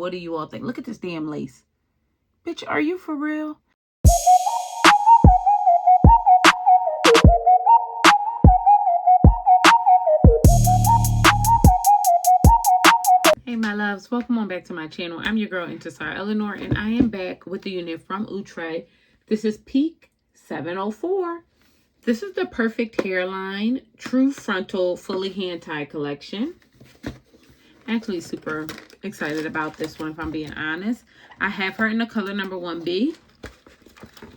What do you all think? Look at this damn lace. Bitch, are you for real? Hey my loves, welcome on back to my channel. I'm your girl Intisar Eleanor, and I am back with the unit from Outre. This is Peak 704. This is the perfect hairline, true frontal, fully hand-tied collection. Actually super excited about this one, if I'm being honest. I have her in the color number 1B.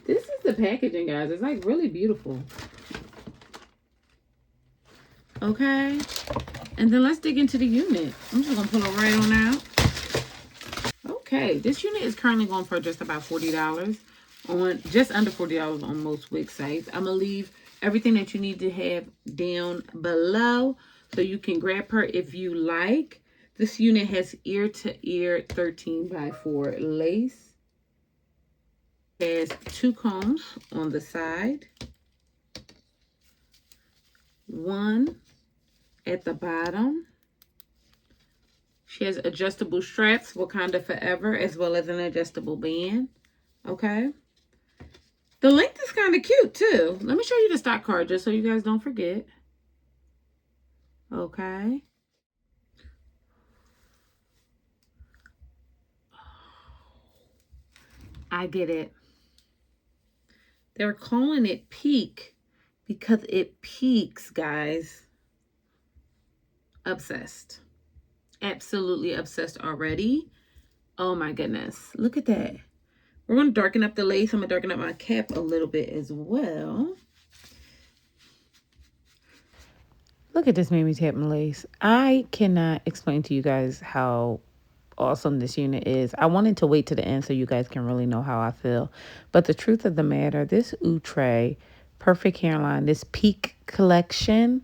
This is the packaging, guys. It's like really beautiful. Okay. And then let's dig into the unit. I'm just going to pull it right on out. Okay. This unit is currently going for just about $40. Just under $40 on most wig sites. I'm going to leave everything that you need to have down below so you can grab her if you like. This unit has ear-to-ear 13x4 lace. It has 2 combs on the side. 1 at the bottom. She has adjustable straps, Wakanda Forever, as well as an adjustable band. Okay. The length is kind of cute, too. Let me show you the stock card just so you guys don't forget. Okay. I get it. They're calling it peak because it peaks, guys. Obsessed. Absolutely obsessed already. Oh my goodness. Look at that. We're going to darken up the lace. I'm going to darken up my cap a little bit as well. Look at this Mamie Tapping lace. I cannot explain to you guys how awesome this unit is. I wanted to wait to the end so you guys can really know how I feel. But the truth of the matter, this Utray perfect hairline, this peak collection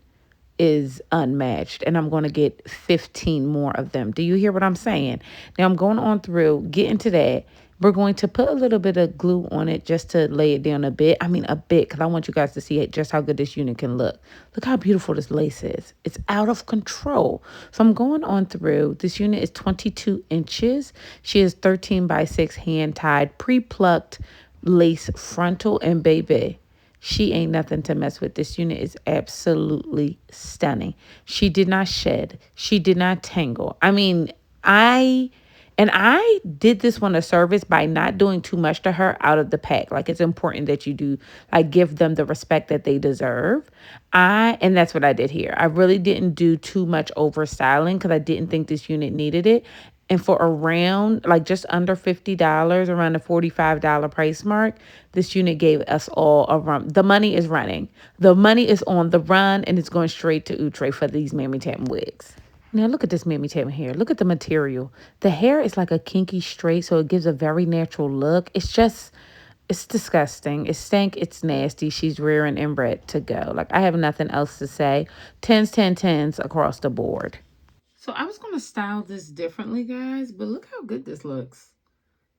is unmatched, and I'm going to get 15 more of them. Do you hear what I'm saying? Now I'm going on through, get into that. We're going to put a little bit of glue on it just to lay it down a bit. I mean a bit, because I want you guys to see it, just how good this unit can look. Look how beautiful this lace is. It's out of control. So I'm going on through. This unit is 22 inches. She is 13x6 hand-tied, pre-plucked lace frontal, and baby, she ain't nothing to mess with. This unit is absolutely stunning. She did not shed. She did not tangle. I mean, I did this one a service by not doing too much to her out of the pack. Like, it's important that you do, like, give them the respect that they deserve. And that's what I did here. I really didn't do too much overstyling because I didn't think this unit needed it. And for around, like, just under $50, around the $45 price mark, this unit gave us all a run. The money is running. The money is on the run, and it's going straight to Outre for these Mammy Tapping wigs. Now, look at this Mammy Tapping hair. Look at the material. The hair is like a kinky straight, so it gives a very natural look. It's just, it's disgusting. It's stank. It's nasty. She's rearing and bred to go. Like, I have nothing else to say. 10s, 10, 10s across the board. So I was going to style this differently, guys, but look how good this looks.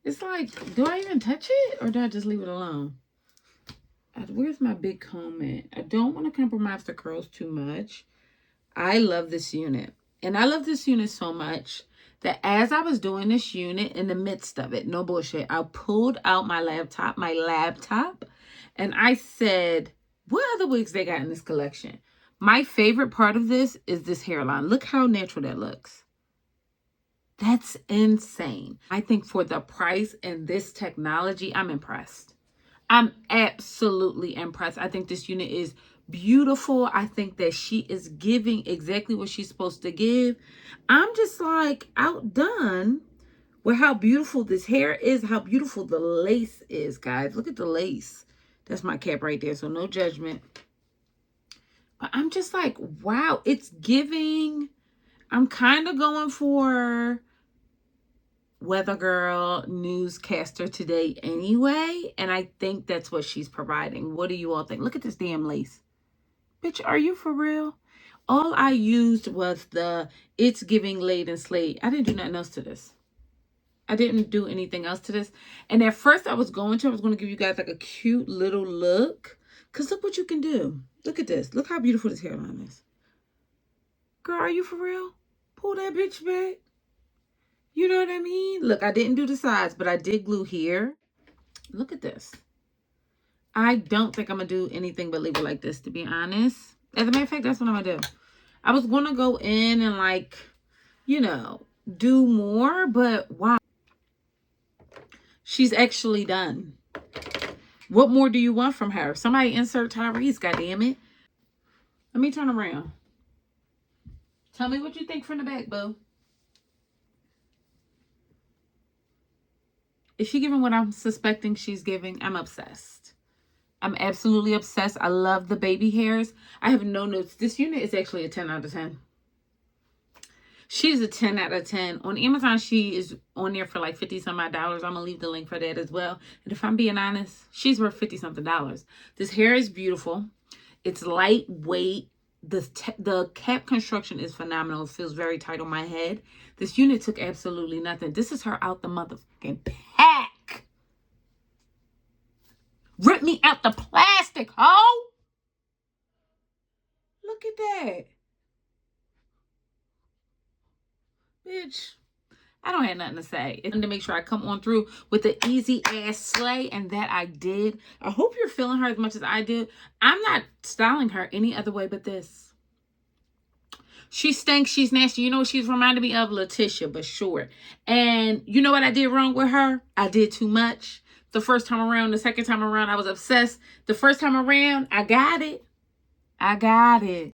It's like, do I even touch it or do I just leave it alone? Where's my big comb at? I don't want to compromise the curls too much. I love this unit. And I love this unit so much that as I was doing this unit, in the midst of it, no bullshit, I pulled out my laptop, and I said, what other wigs they got in this collection? My favorite part of this is this hairline. Look how natural that looks. That's insane. I think for the price and this technology, I'm impressed. I'm absolutely impressed. I think this unit is beautiful. I think that she is giving exactly what she's supposed to give. I'm just like outdone with how beautiful this hair is, how beautiful the lace is, guys. Look at the lace. That's my cap right there, so no judgment. But I'm just like, wow, it's giving. I'm kind of going for weather girl, newscaster today anyway. And I think that's what she's providing. What do you all think? Look at this damn lace. Bitch, are you for real? All I used was the It's Giving Laid and Slayed. I didn't do nothing else to this. I didn't do anything else to this. And at first I was going to give you guys like a cute little look. Because look what you can do. Look at this. Look how beautiful this hairline is. Girl, are you for real? Pull that bitch back. You know what I mean? Look, I didn't do the sides, but I did glue here. Look at this. I don't think I'm going to do anything but leave it like this, to be honest. As a matter of fact, that's what I'm going to do. I was going to go in and, like, you know, do more, but wow. She's actually done. What more do you want from her? Somebody insert Tyrese, goddammit. Let me turn around. Tell me what you think from the back, boo. Is she giving what I'm suspecting she's giving? I'm obsessed. I'm absolutely obsessed. I love the baby hairs. I have no notes. This unit is actually a 10 out of 10. She's a 10 out of 10. On Amazon, she is on there for like 50 some odd dollars. I'm going to leave the link for that as well. And if I'm being honest, she's worth 50 something dollars. This hair is beautiful. It's lightweight. The cap construction is phenomenal. It feels very tight on my head. This unit took absolutely nothing. This is her out the motherfucking pack. Rip me out the plastic, ho! Look at that. Bitch, I don't have nothing to say. It's to make sure I come on through with the easy ass slay, and that I did. I hope you're feeling her as much as I did. I'm not styling her any other way but this. She stinks. She's nasty. You know, she's reminded me of Letitia, but short. And you know what I did wrong with her? I did too much. The first time around, the second time around, I was obsessed. The first time around, I got it. I got it.